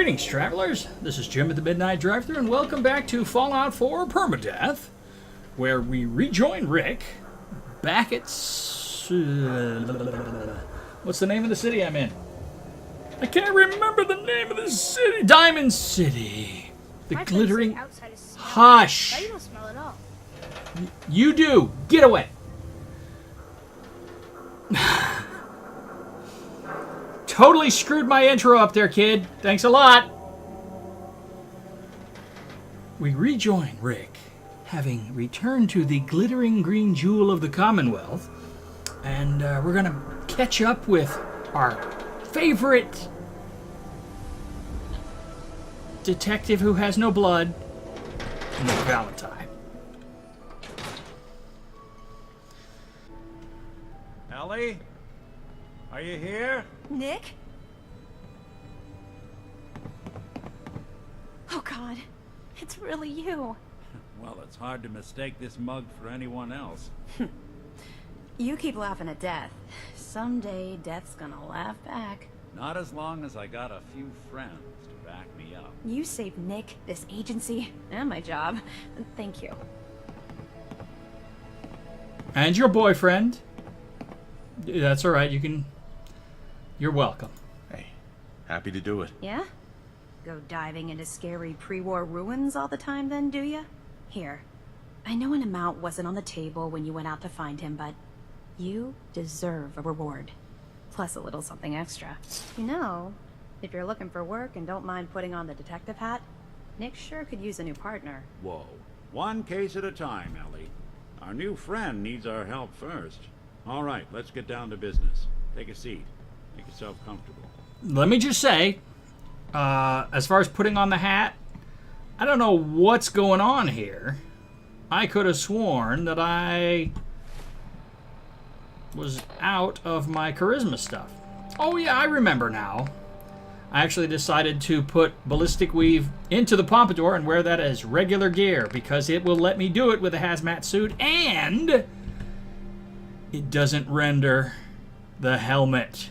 Greetings, travelers. This is Jim at the Mid-Nite Drive-Thru, and welcome back to Fallout 4 PermaDeath, where we rejoin Rick back at... what's the name of the city I'm in? I can't remember the name of the city. Diamond City. The My glittering... outside is smelling. Hush! Now you don't smell it all. You do. Get away. Totally screwed my intro up there, kid. Thanks a lot. We rejoin Rick, having returned to the glittering green jewel of the Commonwealth, and we're going to catch up with our favorite detective who has no blood, Nick Valentine. Ellie? Are you here? Nick? Oh God, it's really you. Well, it's hard to mistake this mug for anyone else. You keep laughing at death. Someday death's gonna laugh back. Not as long as I got a few friends to back me up. You saved Nick, this agency, and my job. Thank you. And your boyfriend. That's all right. You can... You're welcome. Hey, happy to do it. Yeah? Go diving into scary pre-war ruins all the time then, do ya? Here. I know an amount wasn't on the table when you went out to find him, but you deserve a reward. Plus a little something extra. You know, if you're looking for work and don't mind putting on the detective hat, Nick sure could use a new partner. Whoa. One case at a time, Ellie. Our new friend needs our help first. All right, let's get down to business. Take a seat. Make yourself comfortable. Let me just say, as far as putting on the hat, I don't know what's going on here. I could have sworn that I was out of my charisma stuff. Oh yeah, I remember now. I actually decided to put ballistic weave into the pompadour and wear that as regular gear because it will let me do it with a hazmat suit, and it doesn't render the helmet.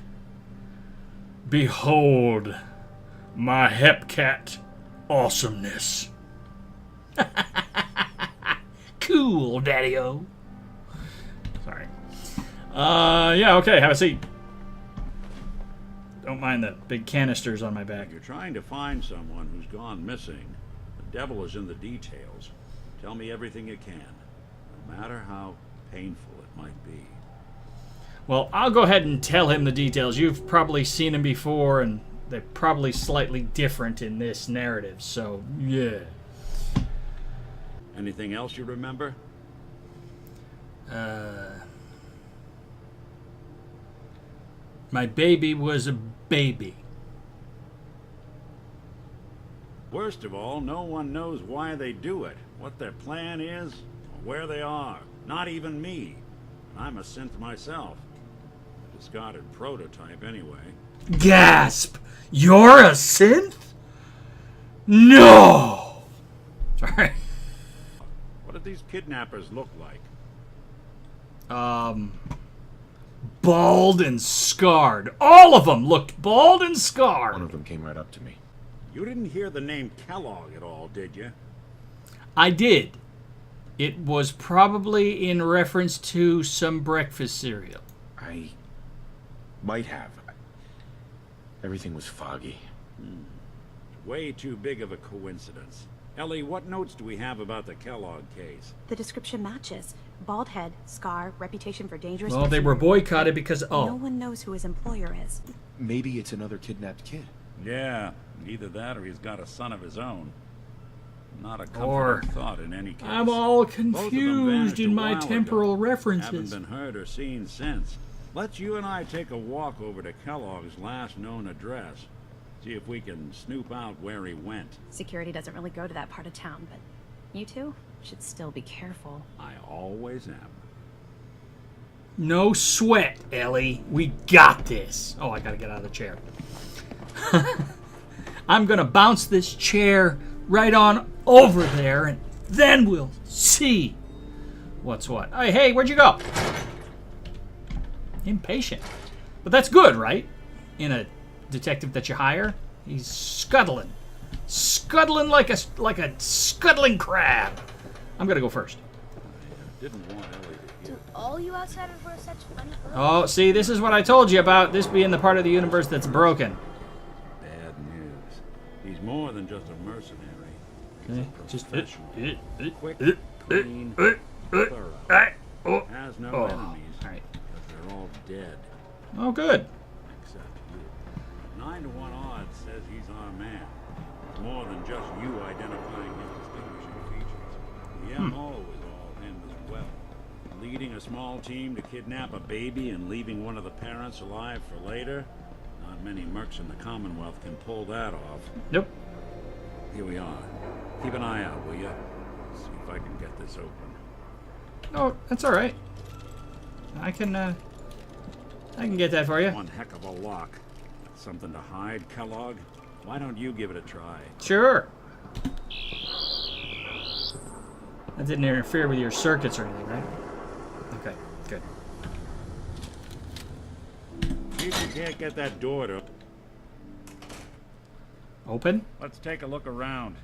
Behold my Hepcat awesomeness. Cool, daddy-o. Sorry. Yeah, okay, have a seat. Don't mind the big canisters on my back. You're trying to find someone who's gone missing. The devil is in the details. Tell me everything you can, no matter how painful it might be. Well, I'll go ahead and tell him the details. You've probably seen him before, and they're probably slightly different in this narrative, so yeah. Anything else you remember? My baby was a baby. Worst of all, no one knows why they do it, what their plan is, or where they are. Not even me. I'm a synth myself. A discarded prototype anyway. Gasp! You're a synth? No! Sorry. What do these kidnappers look like? Bald and scarred. All of them looked bald and scarred. One of them came right up to me. You didn't hear the name Kellogg at all, did you? I did. It was probably in reference to some breakfast cereal. I might have. Everything was foggy. Way too big of a coincidence. Ellie, what notes do we have about the Kellogg case? The description matches. Bald head, scar, reputation for dangerous... Well, they were boycotted because... No Oh. one knows who his employer is. Maybe it's another kidnapped kid. Yeah, either that or he's got a son of his own. Not a Or- comforting thought in any case. I'm all Both of them confused vanished in a my while temporal ago. references. Haven't been heard or seen since. Let's you and I take a walk over to Kellogg's last known address. See if we can snoop out where he went. Security doesn't really go to that part of town, but you two should still be careful. I always am. No sweat, Ellie. We got this. Oh, I gotta get out of the chair. I'm gonna bounce this chair right on over there, and then we'll see what's what. Hey, where'd you go? Impatient. But that's good, right? In a detective that you hire, He's scuttling. Scuttling like a scuttling crab. I'm gonna go first. Didn't want Ellie to hear. Do all you outsiders wear such funny clothes? Oh, see, this is what I told you about this being the part of the universe that's broken. Bad news. He's more than just a mercenary. He's Okay, a just professional. Quick, clean, thorough. Has no enemies. All right. Because they're all dead. Oh, good. Except you. 9 to 1 odds says he's our man. It's more than just you identifying his distinguishing features. The MO is all him as well. Leading a small team to kidnap a baby and leaving one of the parents alive for later? Not many mercs in the Commonwealth can pull that off. Nope. Here we are. Keep an eye out, will you? See if I can get this open. Oh, that's all right. I can get that for you. One heck of a lock. Something to hide, Kellogg? Why don't you give it a try? Sure. That didn't interfere with your circuits or anything, right? Okay, good. See if you can't get that door to... Open? Let's take a look around.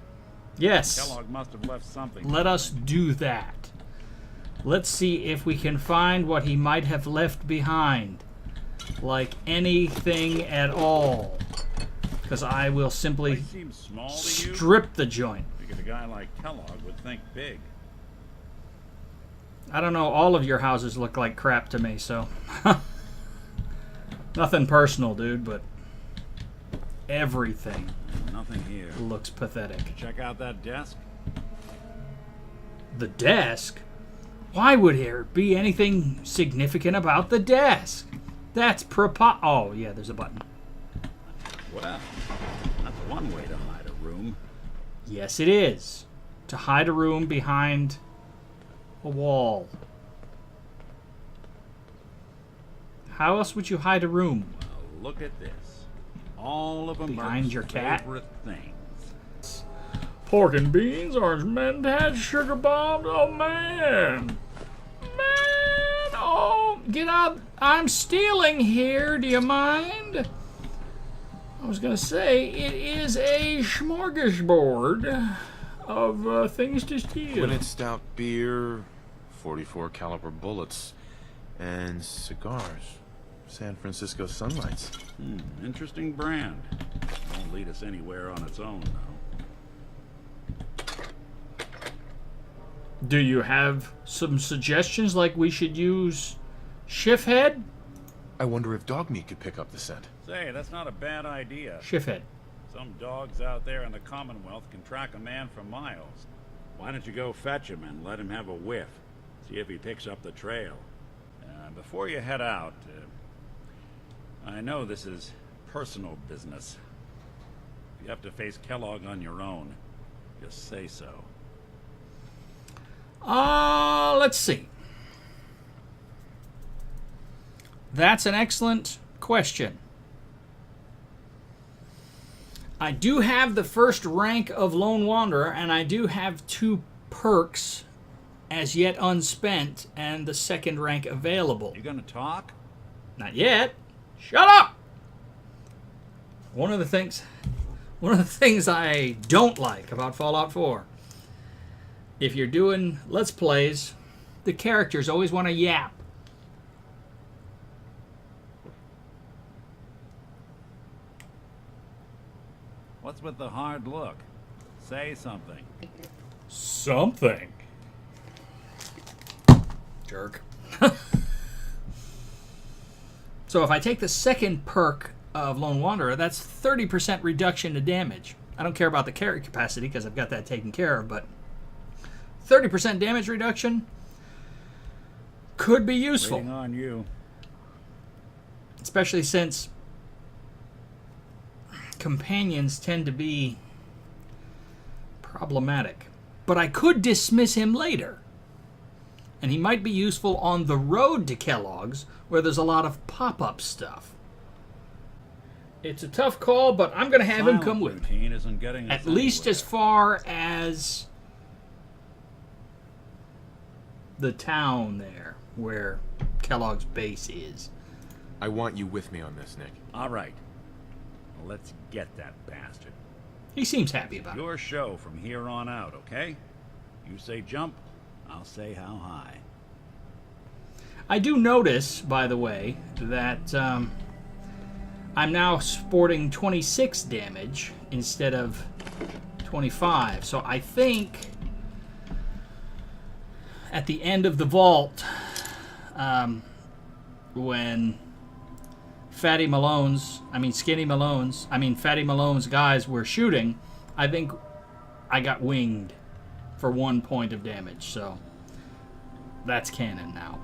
Yes. Kellogg must have left something. Let us do that. Let's see if we can find what he might have left behind. Like anything at all. Because I will simply Place seems small to you? strip the joint. Because a guy like Kellogg would think big. I don't know, all of your houses look like crap to me, so... Nothing personal, dude, but... everything Nothing here. looks pathetic. Check out that desk. The desk? Why would there be anything significant about the desk? That's Oh, yeah, there's a button. Well, that's one way to hide a room. Yes, it is. To hide a room behind a wall. How else would you hide a room? Well, look at this. All of them Behind your cat? favorite things. Pork and beans, orange mentats, sugar bombs. Oh, man. Man, oh, get out. I'm stealing here. Do you mind? I was going to say, it is a smorgasbord of things to steal. When it's stout beer, 44 caliber bullets, and cigars. San Francisco Sunlights. Interesting brand. Won't lead us anywhere on its own, though. Do you have some suggestions, like we should use Schiff-Head? I wonder if dog meat could pick up the scent. Say, that's not a bad idea. Schiff-Head. Some dogs out there in the Commonwealth can track a man for miles. Why don't you go fetch him and let him have a whiff? See if he picks up the trail. Before you head out, I know this is personal business. If you have to face Kellogg on your own, just say so. Let's see. That's an excellent question. I do have the first rank of Lone Wanderer, and I do have 2 perks as yet unspent, and the second rank available. You gonna talk? Not yet. Shut up! One of the things I don't like about Fallout 4, if you're doing Let's Plays, the characters always want to yap. What's with the hard look? Say something. Something. Jerk. So if I take the second perk of Lone Wanderer, that's 30% reduction to damage. I don't care about the carry capacity because I've got that taken care of, but 30% damage reduction could be useful. Waiting on you. Especially since companions tend to be problematic. But I could dismiss him later. And he might be useful on the road to Kellogg's, where there's a lot of pop-up stuff. It's a tough call, but I'm going to have him come with me. Isn't getting us At least anywhere. as far as the town there, where Kellogg's base is. I want you with me on this, Nick. All right. Let's get that bastard. He seems happy about it. Your show from here on out, okay? You say jump, I'll say how high. I do notice, by the way, that I'm now sporting 26 damage instead of 25. So I think at the end of the vault, when Fatty Malone's guys were shooting, I think I got winged for 1 point of damage. So that's canon now.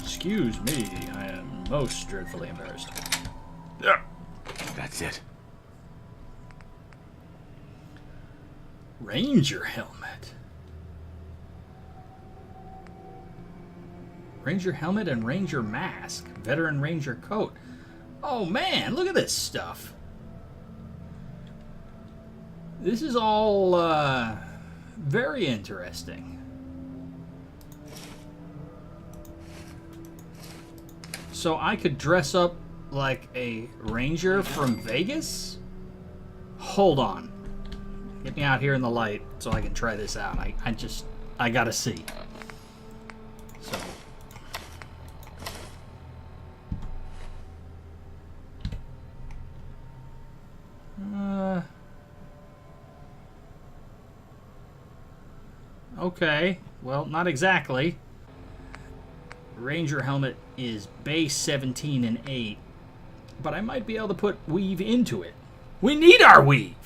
Excuse me, I am most dreadfully embarrassed. Yeah. That's it. Ranger helmet. Ranger helmet and Ranger mask. Veteran Ranger coat. Oh man, look at this stuff. This is all very interesting. So I could dress up like a ranger from Vegas? Hold on. Get me out here in the light so I can try this out. I gotta see. So. Okay. Well, not exactly. Ranger helmet is base 17 and 8, but I might be able to put weave into it. We need our weave!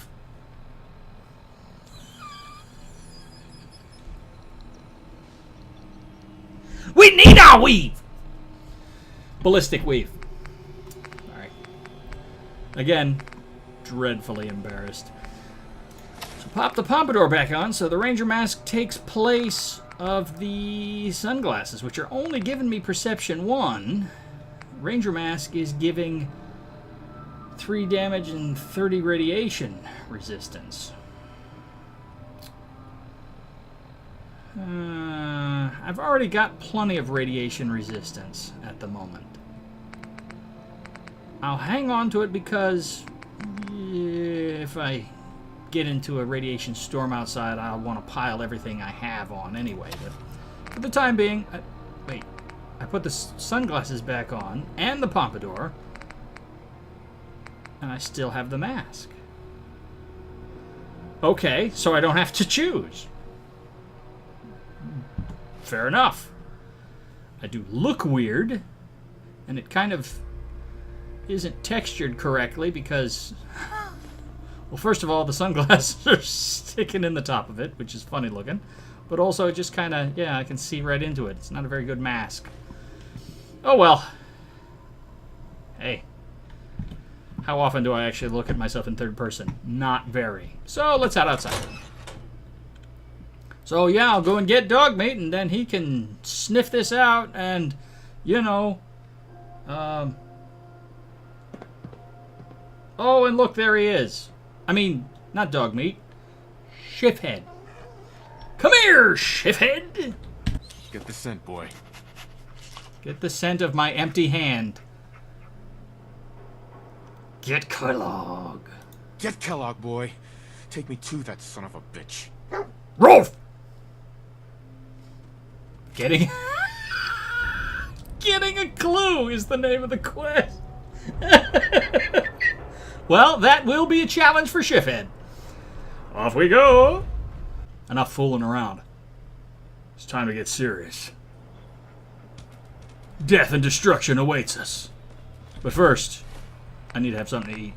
We need our weave! Ballistic weave. Alright. Again, dreadfully embarrassed. So pop the pompadour back on so the Ranger mask takes place of the sunglasses, which are only giving me perception 1. Ranger mask is giving 3 damage and 30 radiation resistance. I've already got plenty of radiation resistance at the moment. I'll hang on to it because if I get into a radiation storm outside, I'll want to pile everything I have on anyway. But for the time being, I put the sunglasses back on and the pompadour, and I still have the mask. Okay, so I don't have to choose. Fair enough. I do look weird, and it kind of isn't textured correctly because, well, first of all, the sunglasses are sticking in the top of it, which is funny looking, but also it just kind of, yeah, I can see right into it. It's not a very good mask. Oh well. Hey. How often do I actually look at myself in third person? Not very. So let's head outside. So yeah, I'll go and get dog meat, and then he can sniff this out, and, you know, oh, and look, there he is. I mean, not dog meat. Schiff-Head. Come here, Schiff-Head! Get the scent, boy. Get the scent of my empty hand. Get Kellogg. Get Kellogg, boy. Take me to that son of a bitch. Rolf! Getting a clue is the name of the quest. Well, that will be a challenge for Schiff-Head. Off we go. Enough fooling around. It's time to get serious. Death and destruction awaits us. But first, I need to have something to eat.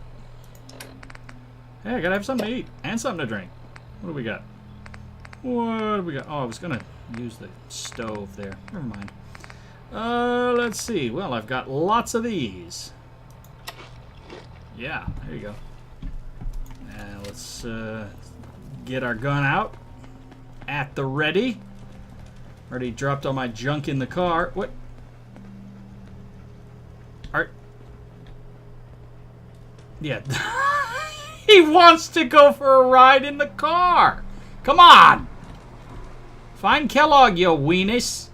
Hey, I gotta have something to eat and something to drink. What do we got? What do we got? Oh, I was gonna use the stove there. Never mind. Let's see. Well, I've got lots of these. Yeah, there you go. And let's get our gun out. At the ready. Already dropped all my junk in the car. What? Yeah. He wants to go for a ride in the car. Come on. Find Kellogg, you weenus.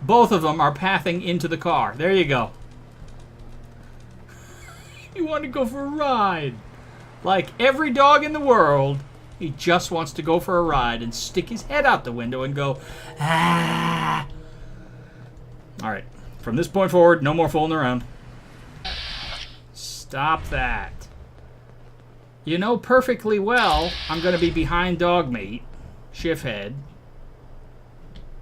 Both of them are pathing into the car. There you go. He wanted to go for a ride. Like every dog in the world, he just wants to go for a ride and stick his head out the window and go, ah. Alright, from this point forward, no more fooling around. Stop that. You know perfectly well I'm going to be behind dog meat, Schiff-Head,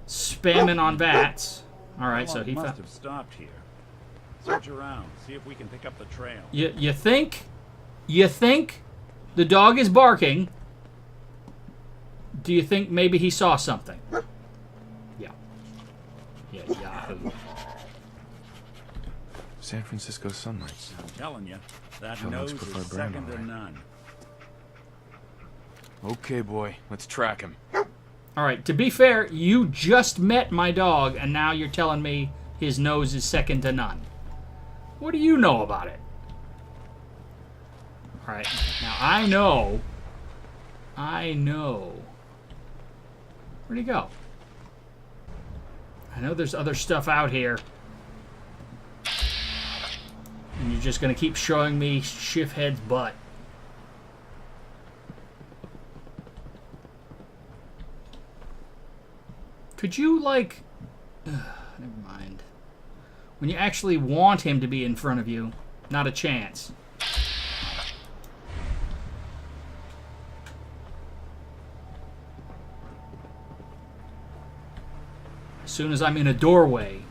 spamming on VATS. Alright, so he must have stopped here. Search around, see if we can pick up the trail. You think the dog is barking? Do you think maybe he saw something? Yeah. Yeah, Yahoo. San Francisco sunlight. I'm telling you, that How nose much is prefer second Brahma, to none. Okay, boy, let's track him. Alright, to be fair, you just met my dog, and now you're telling me his nose is second to none. What do you know about it? Alright, now I know. Where'd he go? I know there's other stuff out here. And you're just gonna keep showing me Schiff-Head's butt. Could you, like... never mind. When you actually want him to be in front of you, not a chance. As soon as I'm in a doorway.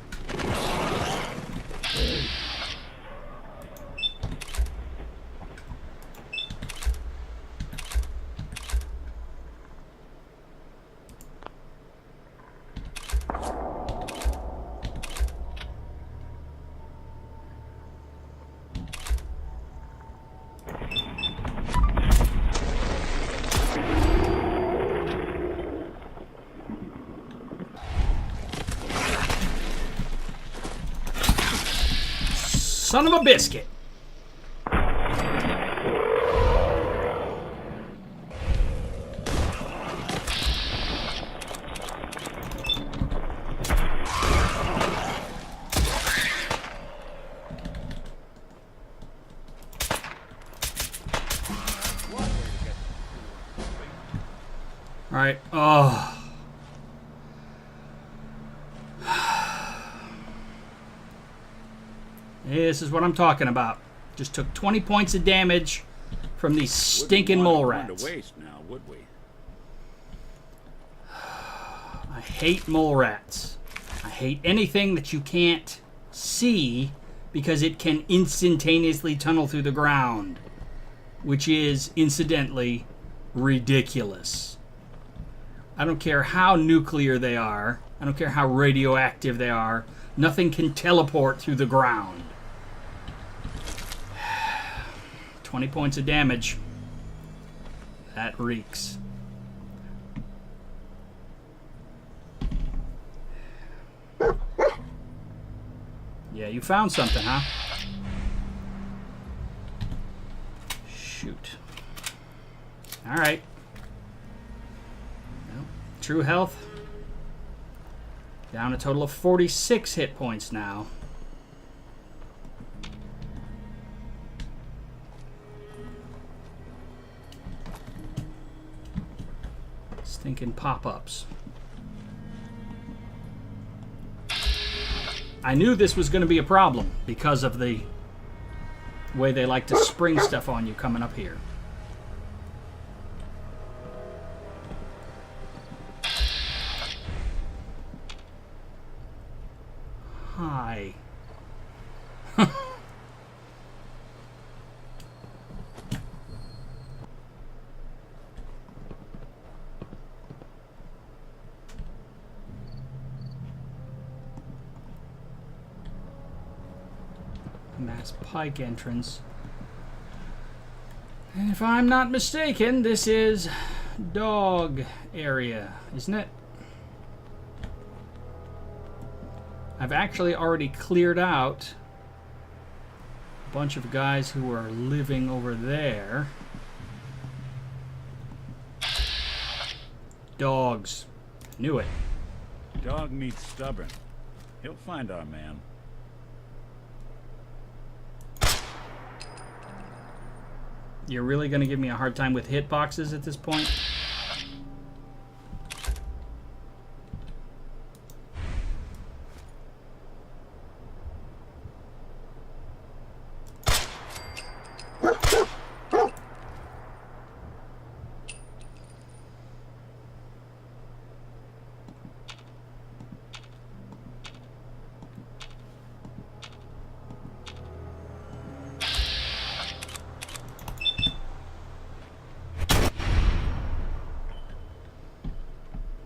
Son of a biscuit. All right. Oh. This is what I'm talking about. Just took 20 points of damage from these stinking mole rats. To waste now, would we? I hate mole rats. I hate anything that you can't see because it can instantaneously tunnel through the ground, which is, incidentally, ridiculous. I don't care how nuclear they are. I don't care how radioactive they are. Nothing can teleport through the ground. 20 points of damage. That reeks. Yeah, you found something, huh? Shoot. Alright. Well, true health. Down a total of 46 hit points now. Stinking pop-ups. I knew this was going to be a problem because of the way they like to spring stuff on you coming up here. Hi. Mass Pike entrance. And if I'm not mistaken, this is dog area, isn't it? I've actually already cleared out a bunch of guys who are living over there. Dogs. Knew it. Dog meat's stubborn. He'll find our man. You're really going to give me a hard time with hitboxes at this point?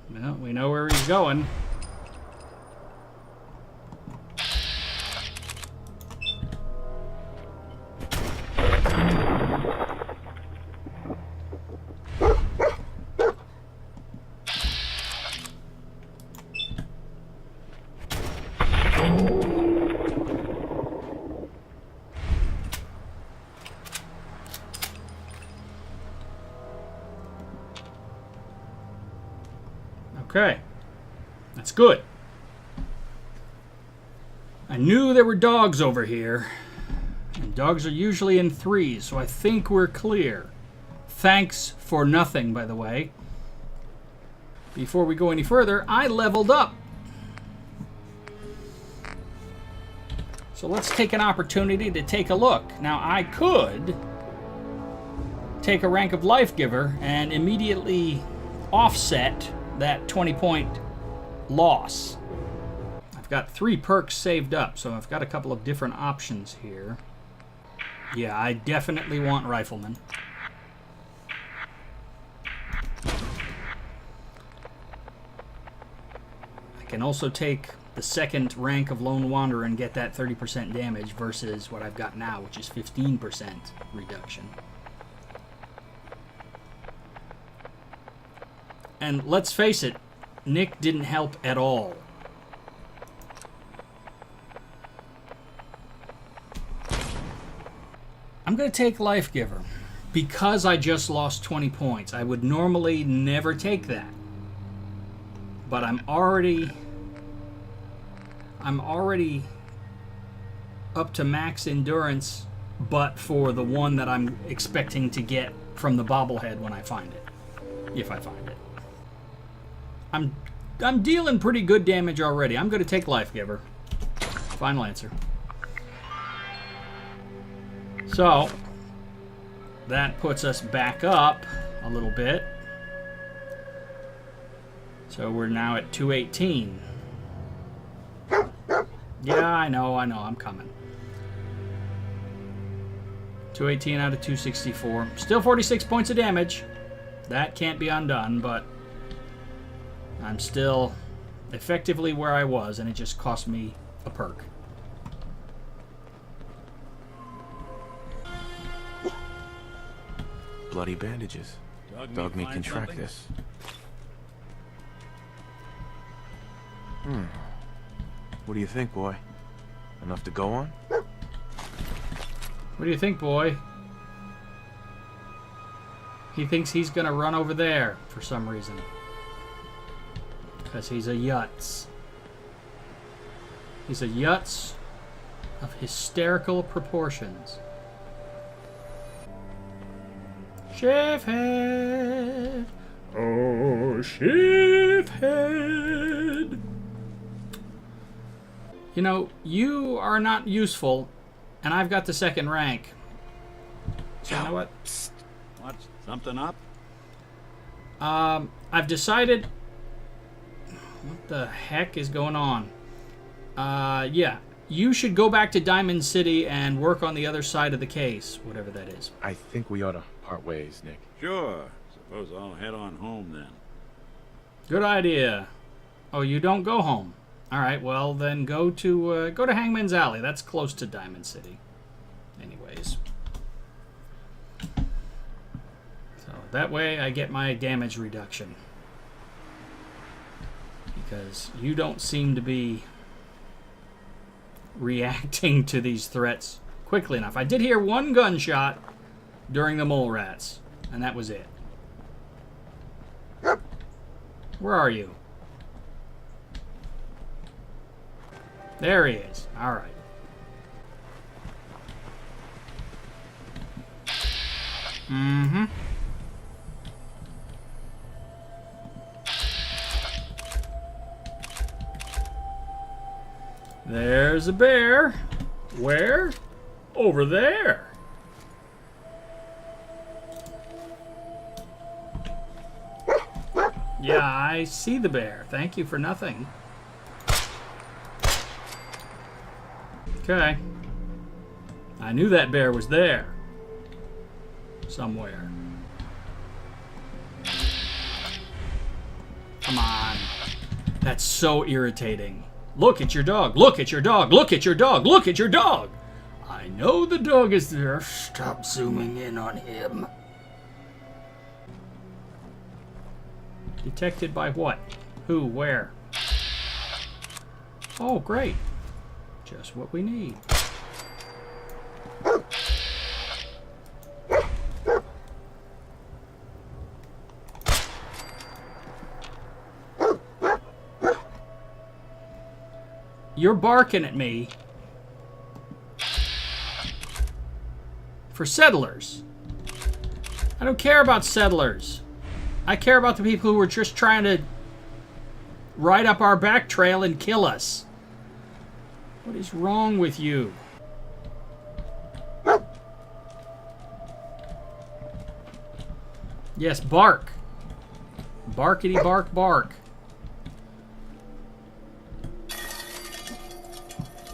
Well, we know where he's going. Okay, that's good. I knew there were dogs over here, and dogs are usually in threes, so I think we're clear. Thanks for nothing, by the way. Before we go any further, I leveled up. So let's take an opportunity to take a look. Now, I could take a rank of Life Giver and immediately offset that 20-point loss. I've got 3 perks saved up, so I've got a couple of different options here. Yeah, I definitely want Rifleman. I can also take the second rank of Lone Wanderer and get that 30% damage versus what I've got now, which is 15% reduction. And let's face it, Nick didn't help at all. I'm going to take Life Giver because I just lost 20 points. I would normally never take that. But I'm already up to max endurance, but for the one that I'm expecting to get from the bobblehead when I find it. If I find it. I'm dealing pretty good damage already. I'm going to take Life Giver. Final answer. So, that puts us back up a little bit. So we're now at 218. Yeah, I know, I'm coming. 218 out of 264. Still 46 points of damage. That can't be undone, but I'm still effectively where I was, and it just cost me a perk. Bloody bandages. Dogmeat can track this. What do you think, boy? Enough to go on? What do you think, boy? He thinks he's gonna run over there for some reason. Because he's a yutz. He's a yutz of hysterical proportions. Schiff-Head! Oh, Schiff-Head! You know, you are not useful, and I've got the second rank. So you know what? What's something up? I've decided... What the heck is going on? Yeah. You should go back to Diamond City and work on the other side of the case, whatever that is. I think we ought to part ways, Nick. Sure. Suppose I'll head on home then. Good idea. Oh, you don't go home. All right, well then go to Hangman's Alley. That's close to Diamond City. Anyways. So that way I get my damage reduction. Because you don't seem to be reacting to these threats quickly enough. I did hear one gunshot during the mole rats, and that was it. Where are you? There he is. All right. Mm-hmm. There's a bear. Where? Over there. Yeah, I see the bear. Thank you for nothing. Okay. I knew that bear was there. Somewhere. Come on. That's so irritating. Look at your dog. Look at your dog. Look at your dog. Look at your dog. I know the dog is there. Stop zooming in on him. Detected by what? Who? Where? Oh, great. Just what we need. You're barking at me for settlers. I don't care about settlers. I care about the people who were just trying to ride up our back trail and kill us. What is wrong with you? Yes, bark. Barkity bark bark.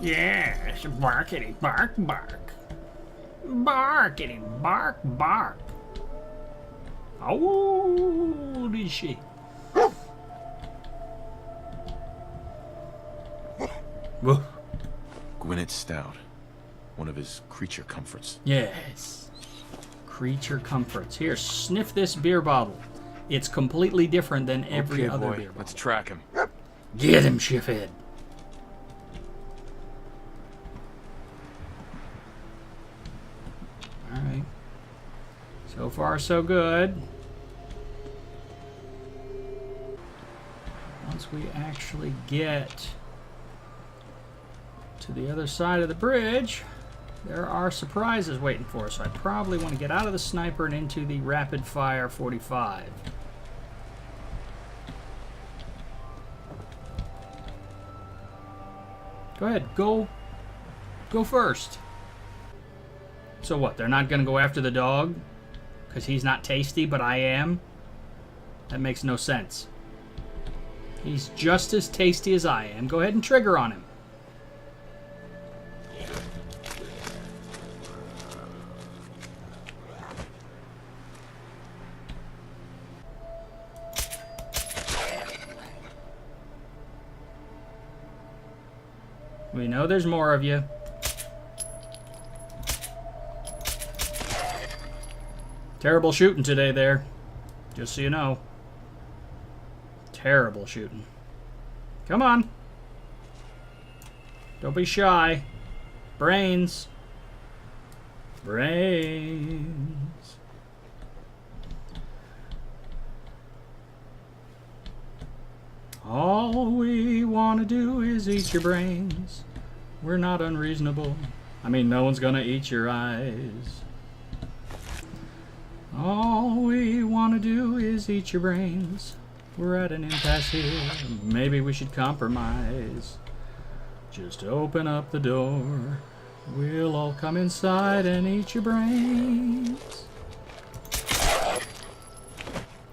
Yes, barkity bark bark. Barkity bark bark. How old is she? Gwinnett Stout. One of his creature comforts. Yes. Creature comforts. Here, sniff this beer bottle. It's completely different than every other boy, beer bottle. let's track him. Get him, Schiff-Head. Alright. So far, so good. Once we actually get to the other side of the bridge, there are surprises waiting for us. So I probably want to get out of the sniper and into the rapid fire 45. Go ahead, go first. So what, they're not going to go after the dog? Because he's not tasty, but I am? That makes no sense. He's just as tasty as I am. Go ahead and trigger on him. We know there's more of you. Terrible shooting today there. Just so you know. Terrible shooting. Come on. Don't be shy. Brains. Brains. All we want to do is eat your brains. We're not unreasonable. I mean, no one's gonna eat your eyes. All we want to do is eat your brains. We're at an impasse here. Maybe we should compromise. Just open up the door. We'll all come inside and eat your brains.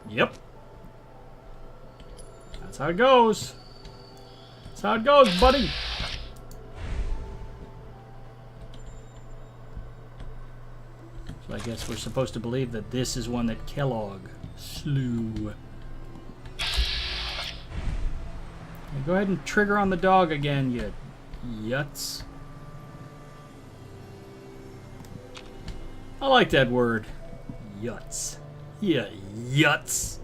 Yep. That's how it goes. That's how it goes, buddy. So I guess we're supposed to believe that this is one that Kellogg slew. Okay, go ahead and trigger on the dog again, you yuts. I like that word. Yuts. Yeah, yuts.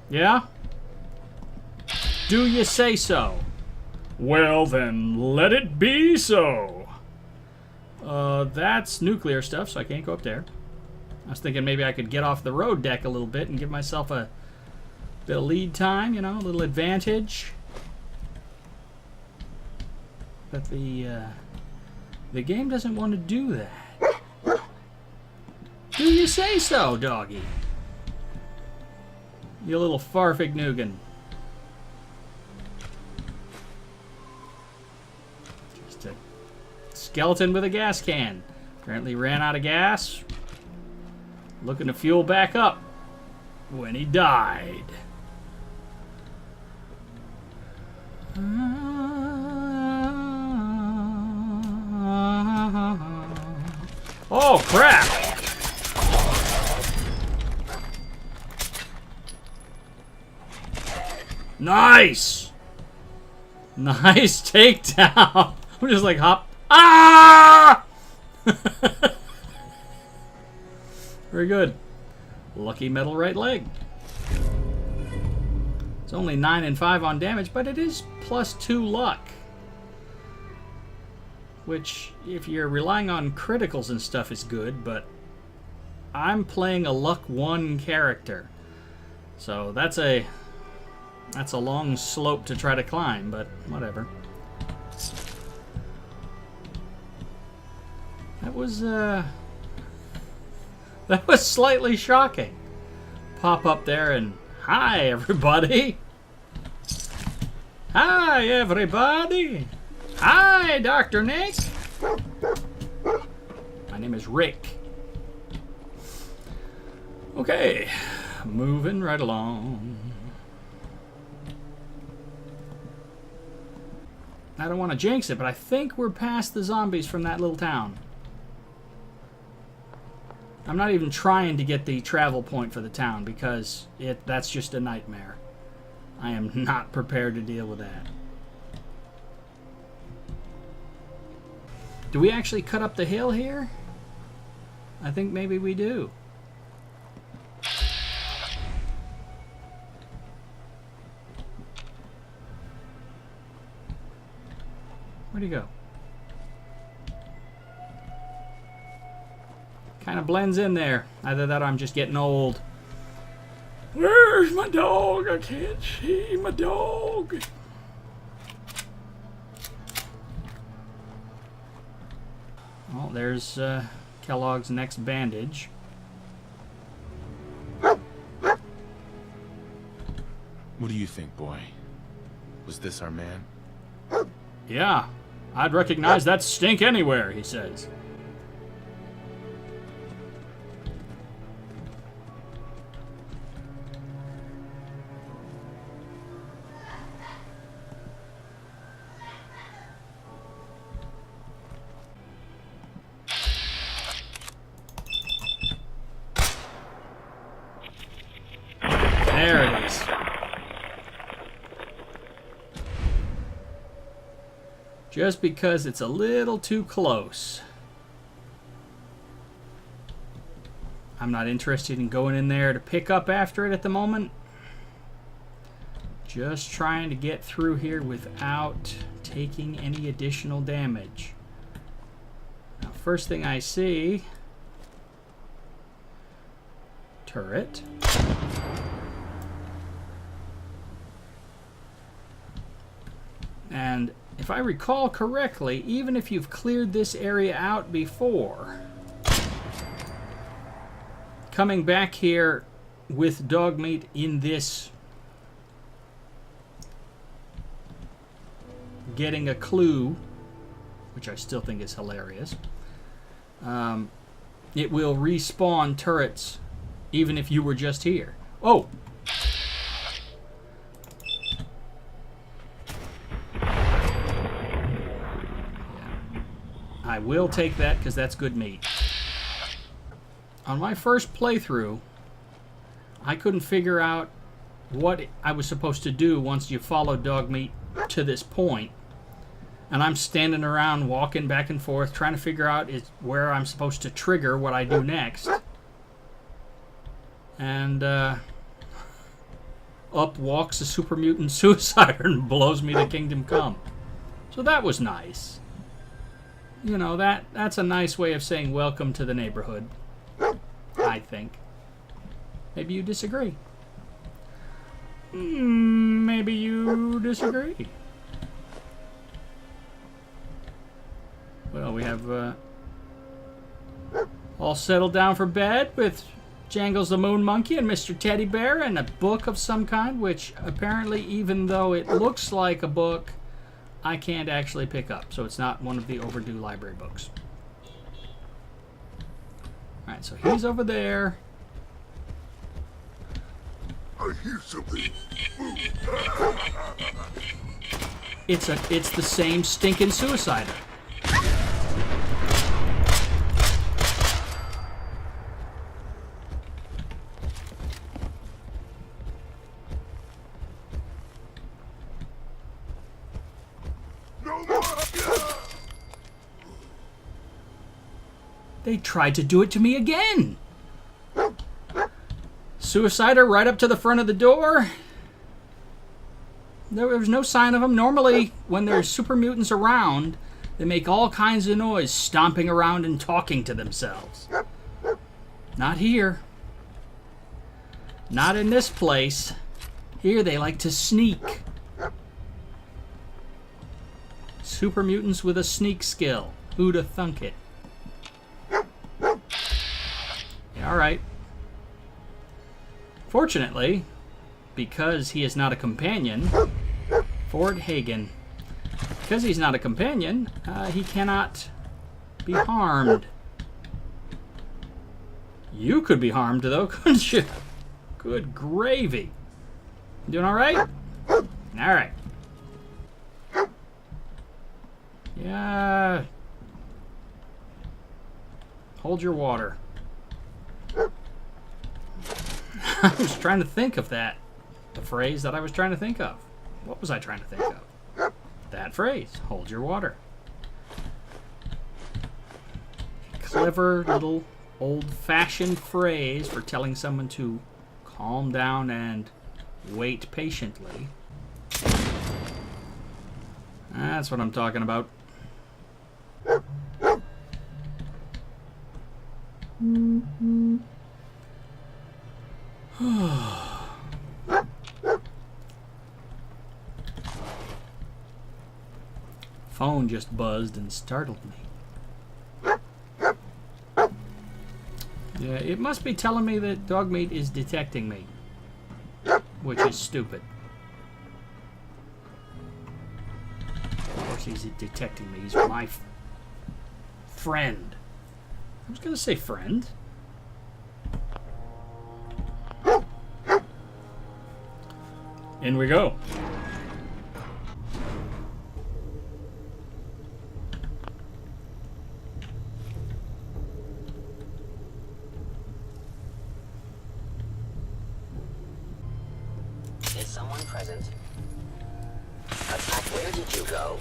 Yeah? Do you say so? Well then, let it be so. That's nuclear stuff, so I can't go up there. I was thinking maybe I could get off the road deck a little bit and give myself a bit of lead time, you know, a little advantage. But the game doesn't want to do that. Do you say so, doggy? You little farfignugan. Just a skeleton with a gas can. Apparently ran out of gas. Looking to fuel back up when he died. Oh, crap! Nice! Nice takedown! I'm just like, hop. Ah! Very good. Lucky metal right leg. It's only 9 and 5 on damage, but it is +2 luck. Which, if you're relying on criticals and stuff, is good, but I'm playing a luck 1 character. So that's a long slope to try to climb, but whatever. That was slightly shocking. Pop up there and hi everybody. Hi everybody. Hi Dr. Nick. My name is Rick. Okay, moving right along. I don't want to jinx it, but I think we're past the zombies from that little town. I'm not even trying to get the travel point for the town because that's just a nightmare. I am not prepared to deal with that. Do we actually cut up the hill here? I think maybe we do. Where'd he go? Kind of blends in there. Either that or I'm just getting old. Where's my dog? I can't see my dog. Well, there's Kellogg's next bandage. What do you think, boy? Was this our man? Yeah, I'd recognize that stink anywhere, he says. There it is. Just because it's a little too close. I'm not interested in going in there to pick up after it at the moment. Just trying to get through here without taking any additional damage. Now, first thing I see... turret. And if I recall correctly, even if you've cleared this area out before, coming back here with dog meat in this, getting a clue, which I still think is hilarious, it will respawn turrets even if you were just here. Oh! I will take that because that's good meat. On my first playthrough, I couldn't figure out what I was supposed to do once you followed dog meat to this point. And I'm standing around walking back and forth trying to figure out where I'm supposed to trigger what I do next. And up walks a super mutant suicider and blows me to Kingdom Come. So that was nice. You know, that's a nice way of saying welcome to the neighborhood, I think. Maybe you disagree. Maybe you disagree. Well, we have all settled down for bed with Jangles the Moon Monkey and Mr. Teddy Bear and a book of some kind, which apparently, even though it looks like a book, I can't actually pick up. So it's not one of the overdue library books. Alright, so he's over there. I hear something. It's the same stinking suicider. No more. They tried to do it to me again. Suicider right up to the front of the door. There was no sign of him. Normally, when there's super mutants around, they make all kinds of noise, stomping around and talking to themselves. Not here. Not in this place. Here they like to sneak. Super mutants with a sneak skill. Who'da thunk it? Yeah, alright. Fortunately, because he is not a companion, Ford Hagen, because he's not a companion, he cannot be harmed. You could be harmed, though, couldn't you? Good gravy. Doing all right? All right. Yeah. Hold your water. I was trying to think of that. The phrase that I was trying to think of. What was I trying to think of? That phrase. Hold your water. Clever little old-fashioned phrase for telling someone to calm down and wait patiently. That's what I'm talking about. Phone just buzzed and startled me. Yeah, it must be telling me that Dogmeat is detecting me, which is stupid. Of course he's detecting me. He's my friend. I was going to say friend. In we go. Is someone present? Attack, where did you go?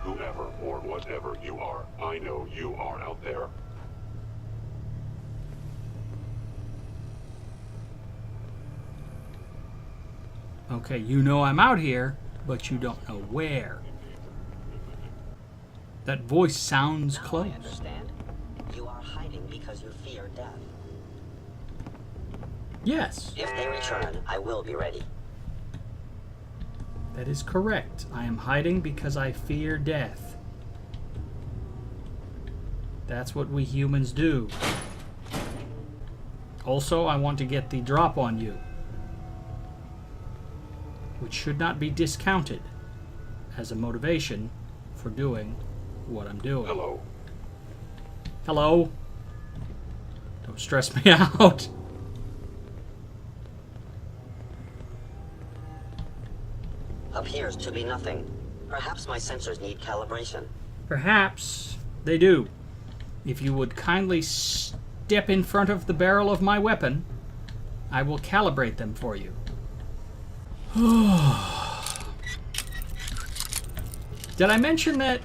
Whoever or whatever you are, I know you are out there. Okay, you know I'm out here, but you don't know where. That voice sounds Now close. I understand. You are hiding because you fear death. Yes, If they return, I will be ready. that is correct. I am hiding because I fear death. That's what we humans do. Also, I want to get the drop on you, which should not be discounted as a motivation for doing what I'm doing. Hello. Hello? Don't stress me out. Appears to be nothing. Perhaps my sensors need calibration. Perhaps they do. If you would kindly step in front of the barrel of my weapon, I will calibrate them for you. Did I mention that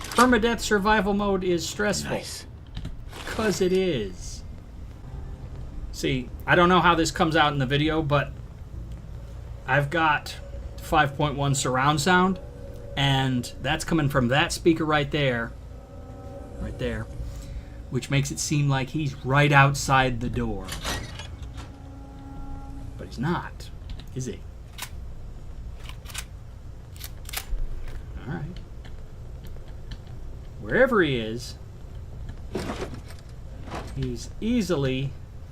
PermaDeath survival mode is stressful? Nice. 'Cause it is. See, I don't know how this comes out in the video, but I've got 5.1 surround sound, and that's coming from that speaker right there, which makes it seem like he's right outside the door. But he's not, is he? All right. wherever he is, he's easily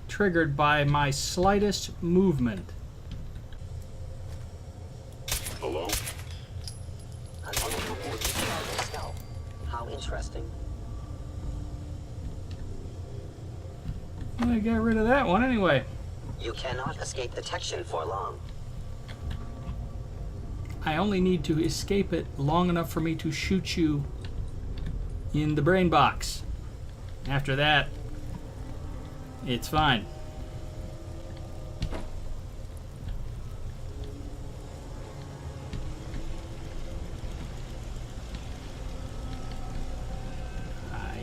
triggered by my slightest movement. Hello? How interesting. I got rid of that one anyway. You cannot escape detection for long. I only need to escape it long enough for me to shoot you in the brain box. After that, it's fine.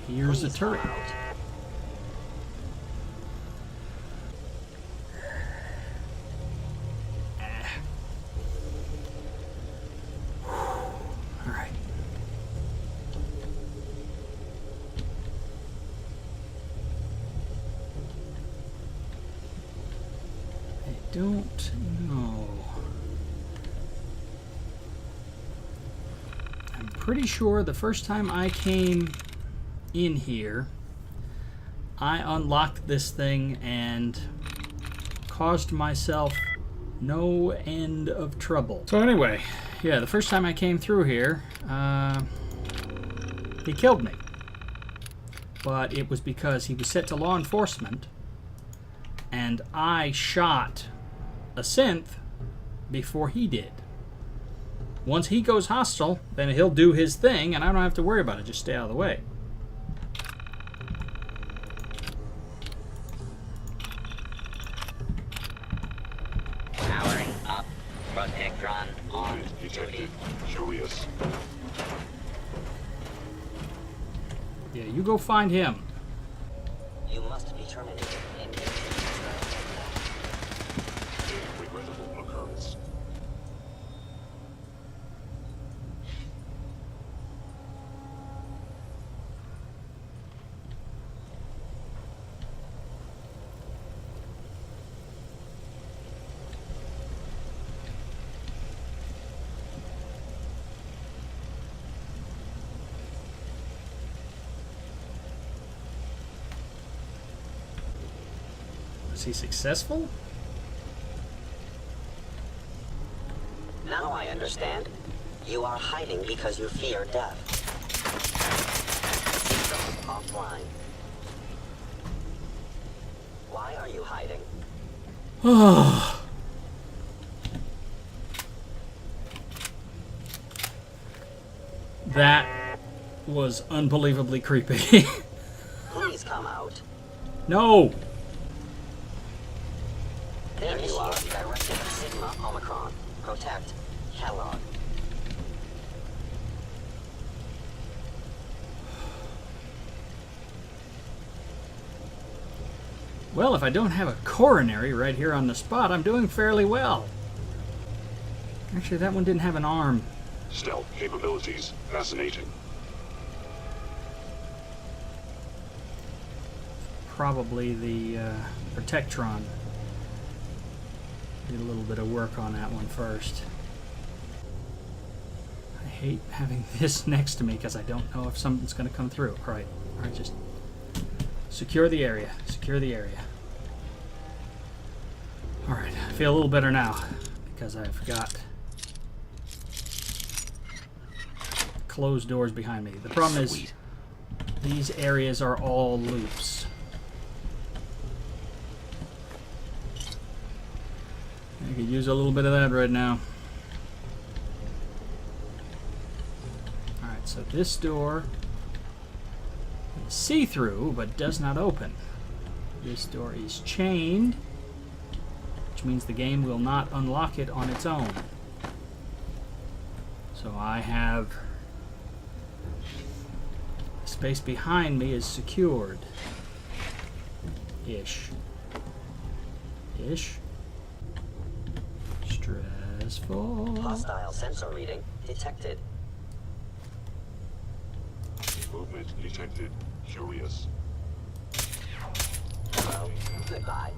Here's a Please turret. come out. Alright. I don't know. I'm pretty sure the first time I came in here, I unlocked this thing and caused myself no end of trouble. So anyway, yeah, the first time I came through here, he killed me. But it was because he was set to law enforcement, and I shot a synth before he did. Once he goes hostile, then he'll do his thing, and I don't have to worry about it. Just stay out of the way. Powering up. Protectron on Movement duty. detected. Curious. Yeah, you go find him. You must be terminated immediately. Regrettable occurrence. Was he successful? Now I understand. You are hiding because you fear death. System offline. Why are you hiding? That was unbelievably creepy. Please come out. No! There you are. Directive Sigma Omicron. Protect. Catalog. Well, if I don't have a coronary right here on the spot, I'm doing fairly well. Actually, that one didn't have an arm. Stealth capabilities. Fascinating. Probably the Protectron. Did a little bit of work on that one first. I hate having this next to me because I don't know if something's going to come through. All right, just secure the area. Secure the area. All right, I feel a little better now because I've got closed doors behind me. The problem is these areas are all loops. I could use a little bit of that right now. Alright, so this door is see-through, but does not open. This door is chained, which means the game will not unlock it on its own. So I have... the space behind me is secured. Ish. Stressful. Hostile sensor reading detected. Movement detected. Curious. Hello. Goodbye.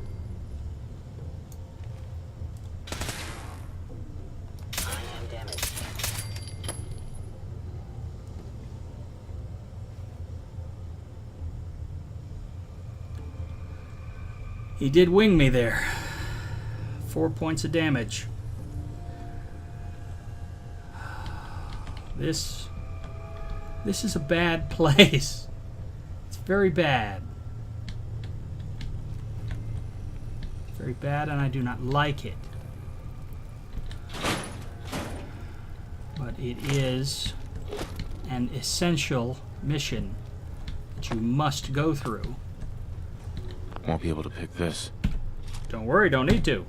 I am damaged. He did wing me there. 4 points of damage. This is a bad place. It's very bad. Very bad, and I do not like it. But it is an essential mission that you must go through. Won't be able to pick this. Don't worry, don't need to.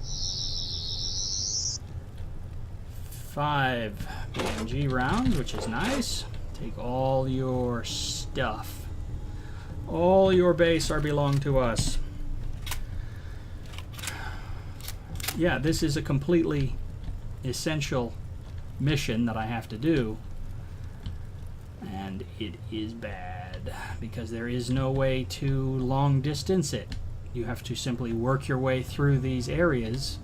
5 BMG rounds, which is nice. Take all your stuff. All your base are belong to us. Yeah, this is a completely essential mission that I have to do. And it is bad, because there is no way to long distance it. You have to simply work your way through these areas,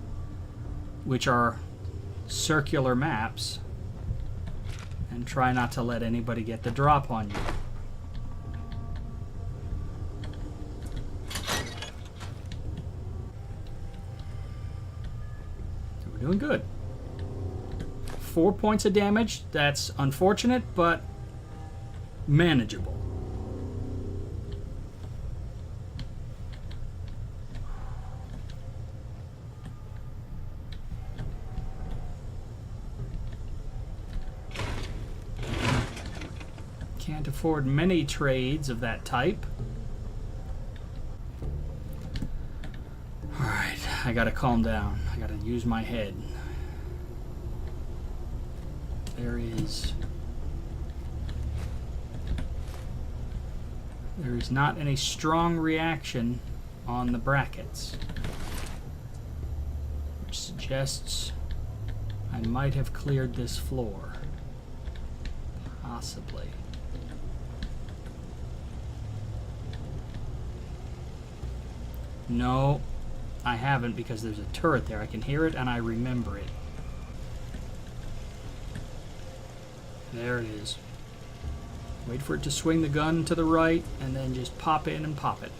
which are circular maps, and try not to let anybody get the drop on you. So we're doing good. 4 points of damage. That's unfortunate, but manageable. Can't afford many trades of that type. Alright, I gotta calm down. I gotta use my head. There is not any strong reaction on the brackets, which suggests I might have cleared this floor. Possibly. No, I haven't, because there's a turret there. I can hear it and I remember it. There it is. Wait for it to swing the gun to the right and then just pop in and pop it.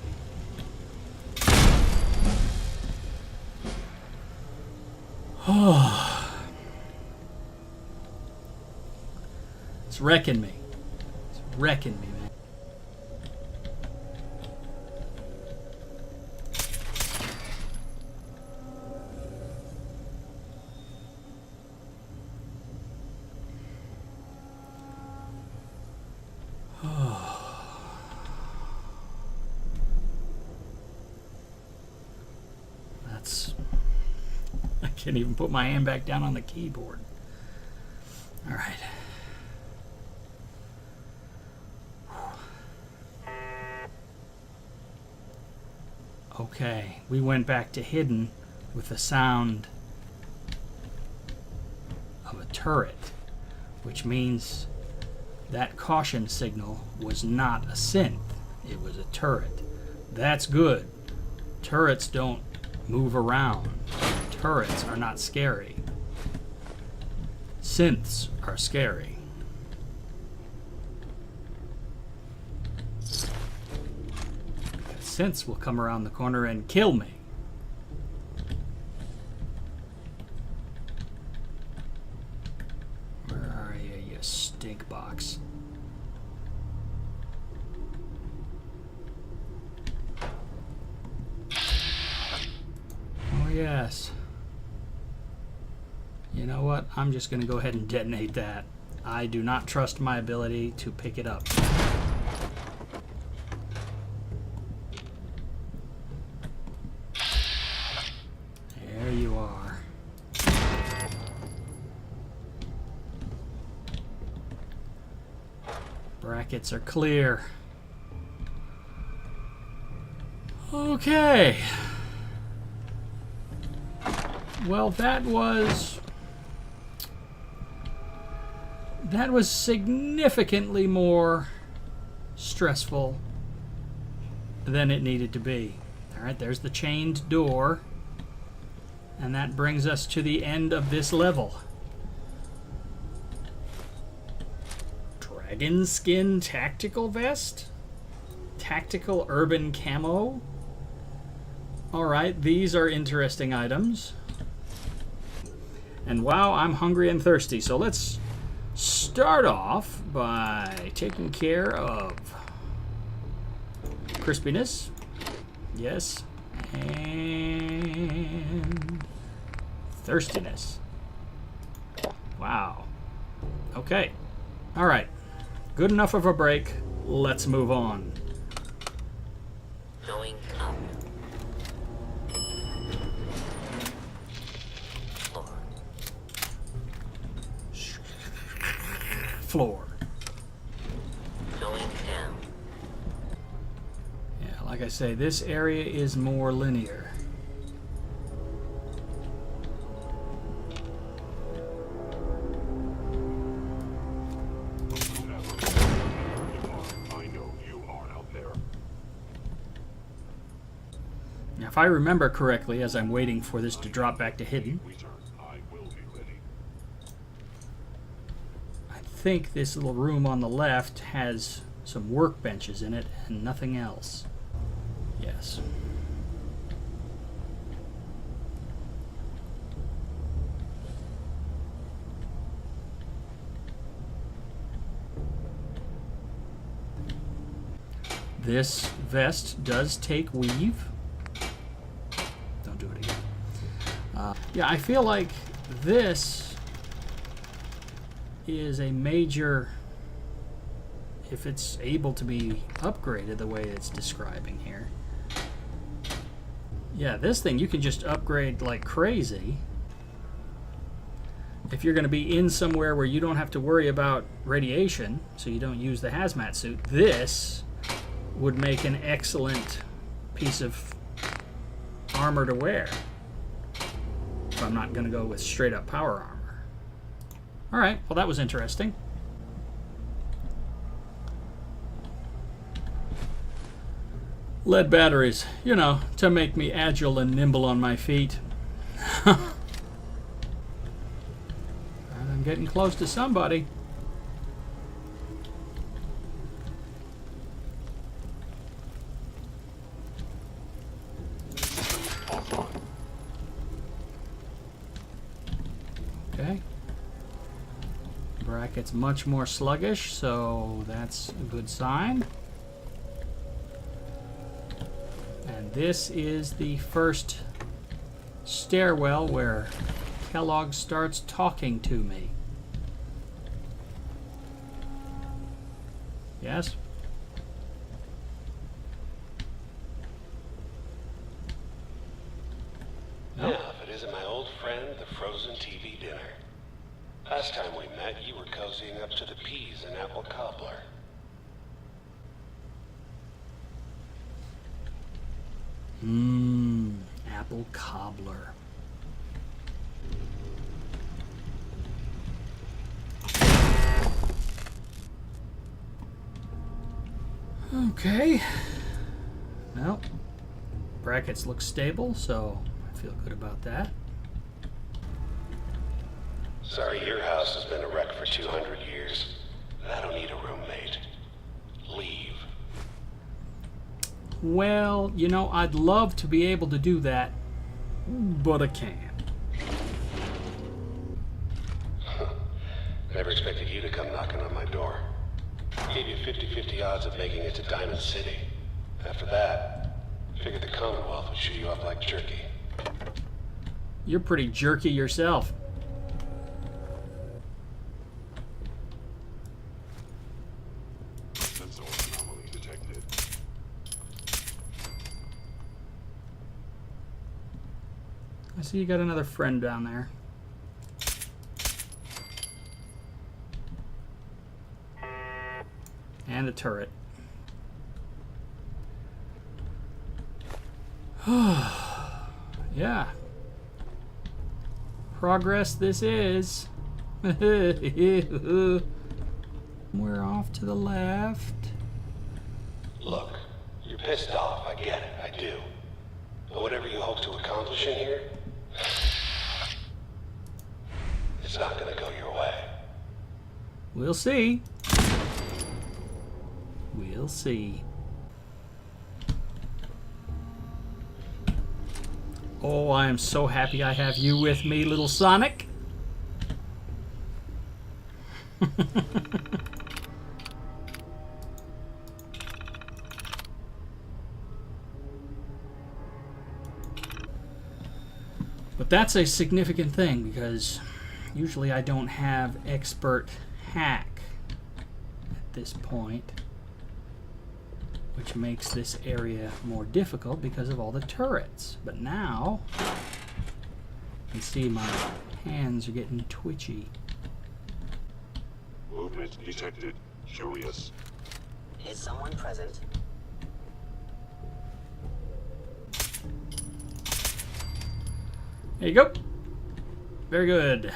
It's wrecking me. It's wrecking me, man. I can't even put my hand back down on the keyboard. All right. Okay, we went back to hidden with the sound of a turret, which means that caution signal was not a synth. It was a turret. That's good. Turrets don't move around. Turrets are not scary. Synths are scary. Synths will come around the corner and kill me. Where are you, you stink box? Oh yes. You know what? I'm just going to go ahead and detonate that. I do not trust my ability to pick it up. There you are. Brackets are clear. Okay. Well, that was significantly more stressful than it needed to be. All right, there's the chained door, and that brings us to the end of this level. Dragon skin tactical vest? Tactical urban camo? Alright, these are interesting items. And wow, I'm hungry and thirsty. So let's start off by taking care of crispiness. Yes. And thirstiness. Wow. Okay. Alright. Good enough of a break. Let's move on. Going up. Floor. Going down. Yeah, like I say, this area is more linear. I know you are out there. Now, if I remember correctly, as I'm waiting for this to drop back to hidden, Return. I will be ready. I think this little room on the left has some workbenches in it and nothing else. Yes. This vest does take weave. Don't do it again. Yeah, I feel like this is a major, if it's able to be upgraded the way it's describing here. Yeah, this thing you can just upgrade like crazy. If you're going to be in somewhere where you don't have to worry about radiation, so you don't use the hazmat suit, this would make an excellent piece of armor to wear. If I'm not going to go with straight up power armor. Alright, well that was interesting. Lead batteries, you know, to make me agile and nimble on my feet. I'm getting close to somebody. Okay. Bracket's much more sluggish, so that's a good sign. And this is the first stairwell where Kellogg starts talking to me. Yes? Now, if it isn't my old friend, the frozen TV dinner. Last time we met, you were cozying up to the peas and apple cobbler. Apple cobbler. Okay. Well, brackets look stable, so I feel good about that. Sorry, your house has been a wreck for 200 years. I don't need a roommate. Leave. Well, you know, I'd love to be able to do that, but I can't. Never expected you to come knocking on my door. Gave you 50-50 odds of making it to Diamond City. After that, figured the Commonwealth would shoot you up like jerky. You're pretty jerky yourself. Sensor anomaly detected. I see you got another friend down there. And a turret. Yeah. Progress this is. We're off to the left. Look, you're pissed off, I get it, I do. But whatever you hope to accomplish in here, it's not gonna go your way. We'll see. We'll see. Oh, I am so happy I have you with me, little Sonic. But that's a significant thing because usually I don't have expert hack at this point, which makes this area more difficult because of all the turrets. But now, you can see my hands are getting twitchy. Movement detected. Curious. Is someone present? There you go. Very good.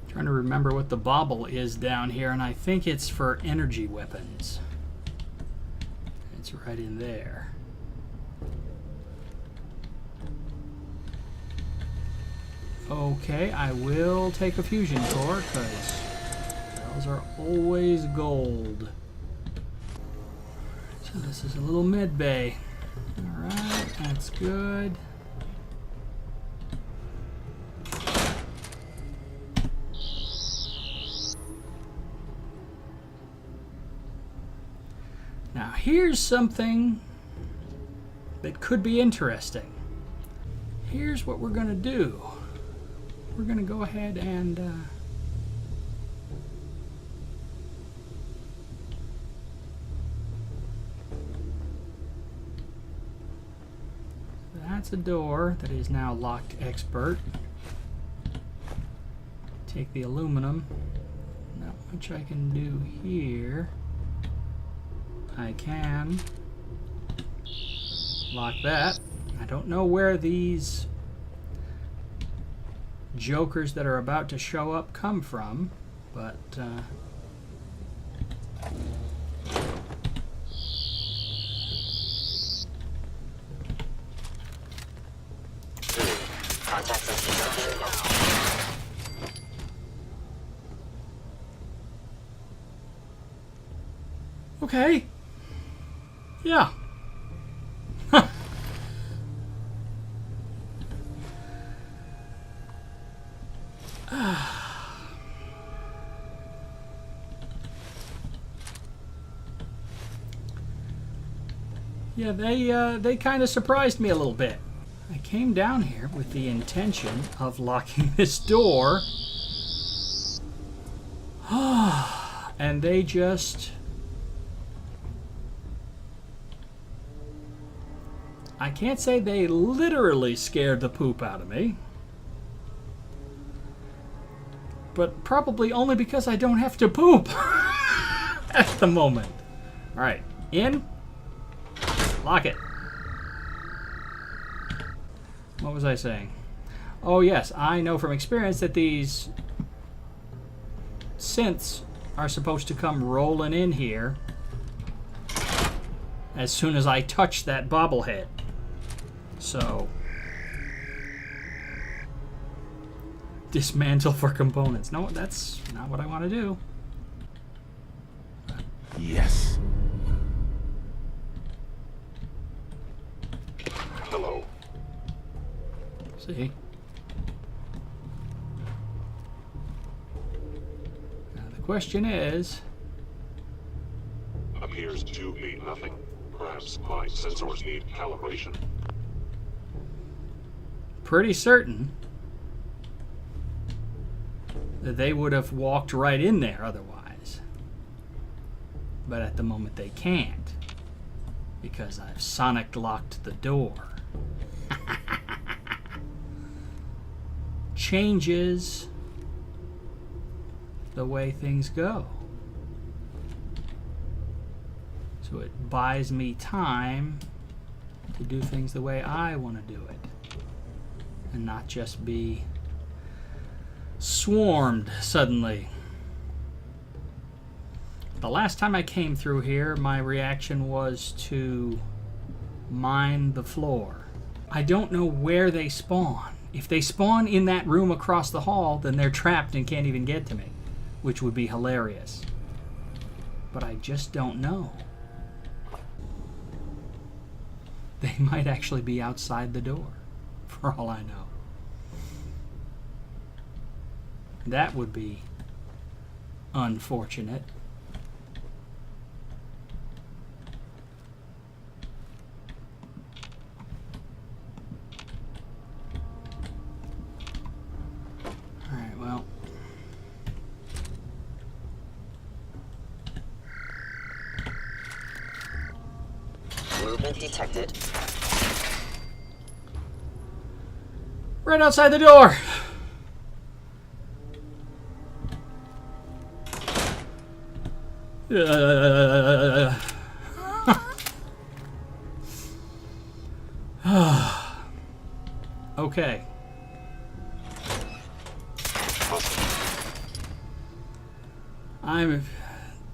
Trying to remember what the bauble is down here, and I think it's for energy weapons. It's right in there. Okay, I will take a fusion core because those are always gold. So this is a little mid bay. Alright, that's good. Now here's something that could be interesting. Here's what we're going to do. We're going to go ahead and that's a door that is now locked expert. Take the aluminum. Not much I can do here. I can lock that. I don't know where these jokers that are about to show up come from, but okay. Yeah. Yeah, they kind of surprised me a little bit. I came down here with the intention of locking this door. And they just... I can't say they literally scared the poop out of me. But probably only because I don't have to poop at the moment. Alright, in. Lock it. What was I saying? Oh yes, I know from experience that these synths are supposed to come rolling in here as soon as I touch that bobblehead. So, dismantle for components. No, that's not what I want to do. Yes. Hello. See? Now the question is... Appears to be nothing. Perhaps my sensors need calibration. Pretty certain that they would have walked right in there otherwise. But at the moment they can't, because I've sonic locked the door. Changes the way things go. So it buys me time to do things the way I want to do it. And not just be swarmed suddenly. The last time I came through here, my reaction was to mine the floor. I don't know where they spawn. If they spawn in that room across the hall, then they're trapped and can't even get to me, which would be hilarious. But I just don't know. They might actually be outside the door, for all I know. That would be unfortunate. Alright, well. Movement detected. Right outside the door! Okay.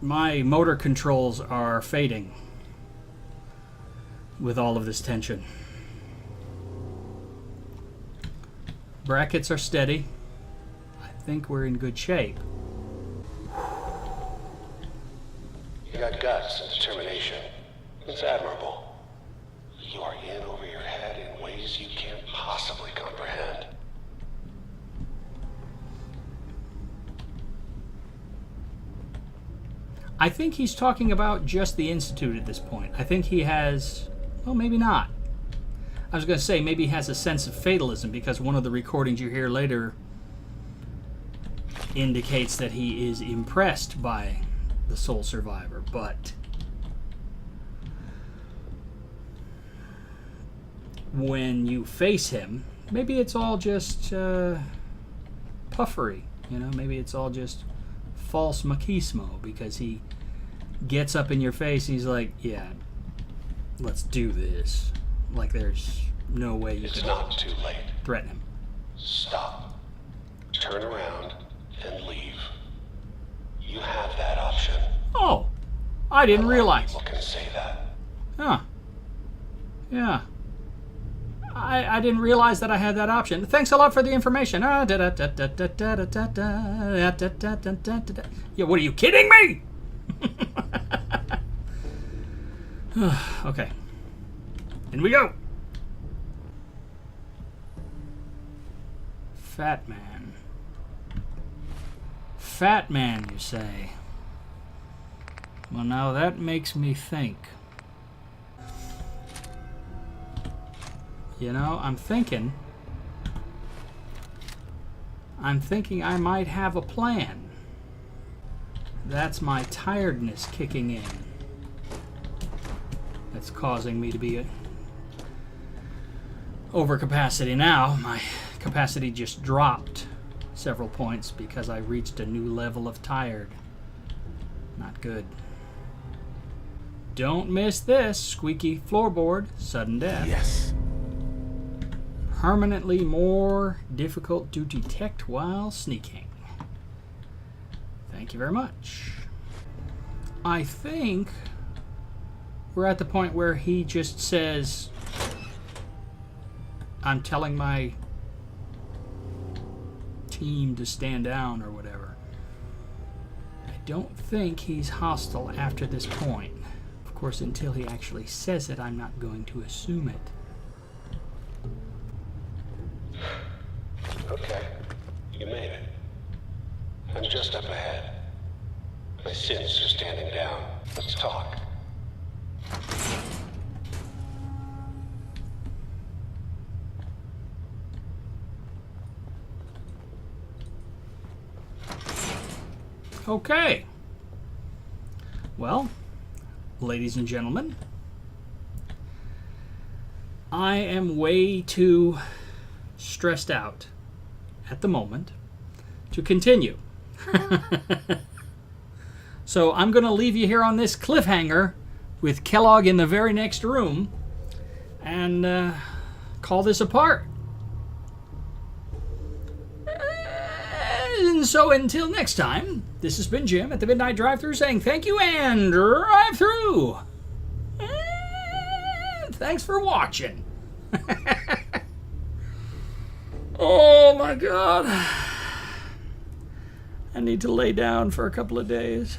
My motor controls are fading with all of this tension. Brackets are steady. I think we're in good shape. You got guts and determination. It's admirable. You are in over your head in ways you can't possibly comprehend. I think he's talking about just the Institute at this point. I think he has... Well, maybe not. I was going to say maybe he has a sense of fatalism because one of the recordings you hear later indicates that he is impressed by the sole survivor, but when you face him, maybe it's all just puffery, you know, maybe it's all just false machismo because he gets up in your face and he's like, yeah, let's do this. Like there's no way you It's can not too late. threaten him. Stop. Turn around and leave. You have that option. Oh, I didn't A lot of realize. people can say that. Huh. Yeah. I didn't realize that I had that option. Thanks a lot for the information. Yeah, what, are you kidding me? Okay. In we go. Fat man. Fat man, you say? Well, now that makes me think. You know, I'm thinking I might have a plan. That's my tiredness kicking in. That's causing me to be over capacity now. My capacity just dropped several points because I reached a new level of tired. Not good. Don't miss this. Squeaky floorboard, sudden death. Yes. Permanently more difficult to detect while sneaking. Thank you very much. I think we're at the point where he just says, I'm telling my team to stand down or whatever. I don't think he's hostile after this point. Of course, until he actually says it, I'm not going to assume it. Okay. You made it. I'm just up ahead. My sins are standing down. Let's talk. Okay. Well, ladies and gentlemen, I am way too stressed out at the moment to continue. So I'm going to leave you here on this cliffhanger with Kellogg in the very next room and call this a part. And so until next time, this has been Jim at the Mid-Nite Drive-Thru saying thank you and drive through. And thanks for watching. Oh my God. I need to lay down for a couple of days.